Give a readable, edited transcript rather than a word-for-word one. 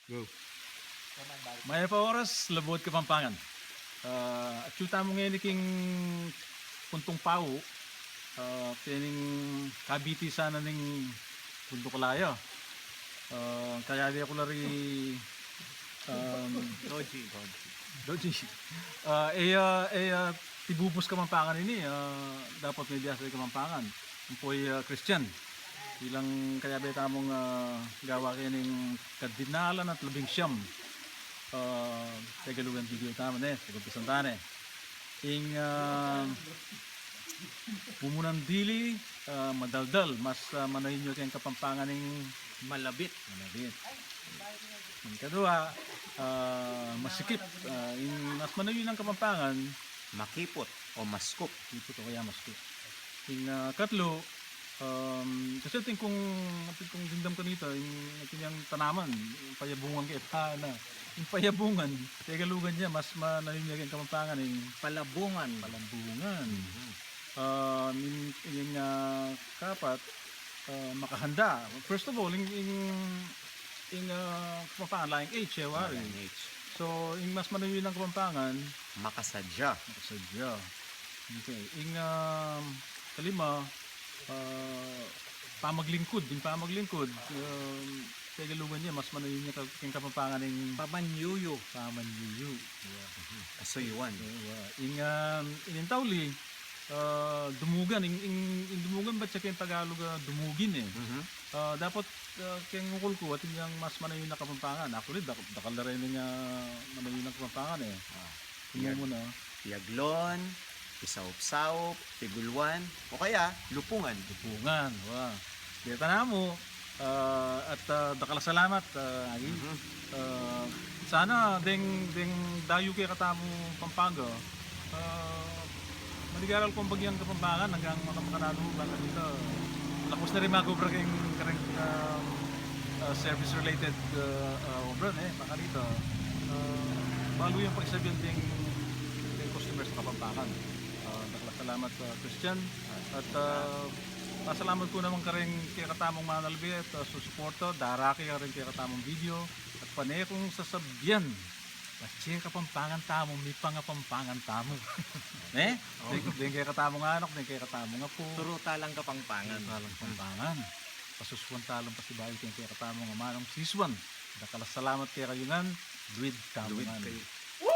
Go. May pa oras, labot Kapampangan. At yuta mo ngayon iking puntong pao, tining kabiti sana ning punto kalaya. Kaya di ako lari Doji. Tibubos Kapampangan ini, dapat may biasa Kapampangan. Umpoy Christian. Ilang kaya beta mong gawa kayo ng kardinalan at labing siyam. Tagalugan video tama ne, pagkumpisan tane. Ing pumunang dili, madaldal, mas manahin nyo kayong Kapampangan ng Malabit. malabit. Ang kadua, masikip. Mas manahin ng Kapampangan, Makipot o maskop. ito to kaya masikip. Ing katlo, kasi ating kung dindam ko nito, yung tanaman, yung payabungan kaya na. Yung payabungan, tagalugan niya, mas manahinyag ang Kapampangan yung Palabungan. palambungan. Yung kapat, makahanda. First of all, yung Kapampangan, laing age, wari. LNH. So, yung mas manahinyag ng Kapampangan, Makasadya. nakasadya. Okay. Yung kalima, pamaglingkod, yung pamaglingkod, tagalugan niya, mas manahin niya yung Kapampangan ng Pamanyuyo. pamanyuyu. Kasuyuan. Yung tawli, dumugan, yung dumugan ba siya kayong Tagalog dumugin eh. Dapat kayong ngukul ko at yung mas manahin na Kapampangan. Actually, dakal na rin niya manahin na Kapampangan eh. Tingnan mo na. Yaglon, isaup-saup, tigulwan, o kaya lupungan. Bungan, wow. Dito na mo, at dakala salamat, Agi. Sana ding dayo kay katamo Pampanga. Manigaral kong bagyang Kapampangan hanggang makanalugan na dito. Lakos na rin magubra kayong service related obra baka dito. Bago yung pagsabihan ding customers sa Kapampangan. Salamat Christian at pasalamat ko naman ka rin kay katamong manalbi at susuporto, daraki ka rin kay katamong video at panay kong sasabyan kasi Kapampangan tamo, may pangapampangan tamo. Din kay katamong anak, din kay katamong apo, Turo talang Kapampangan. talang Kapampangan, pasuswan talang pasibayo kay katamong amanong siswan. Dakalas salamat kay kayungan, duwid tamongan. Woo!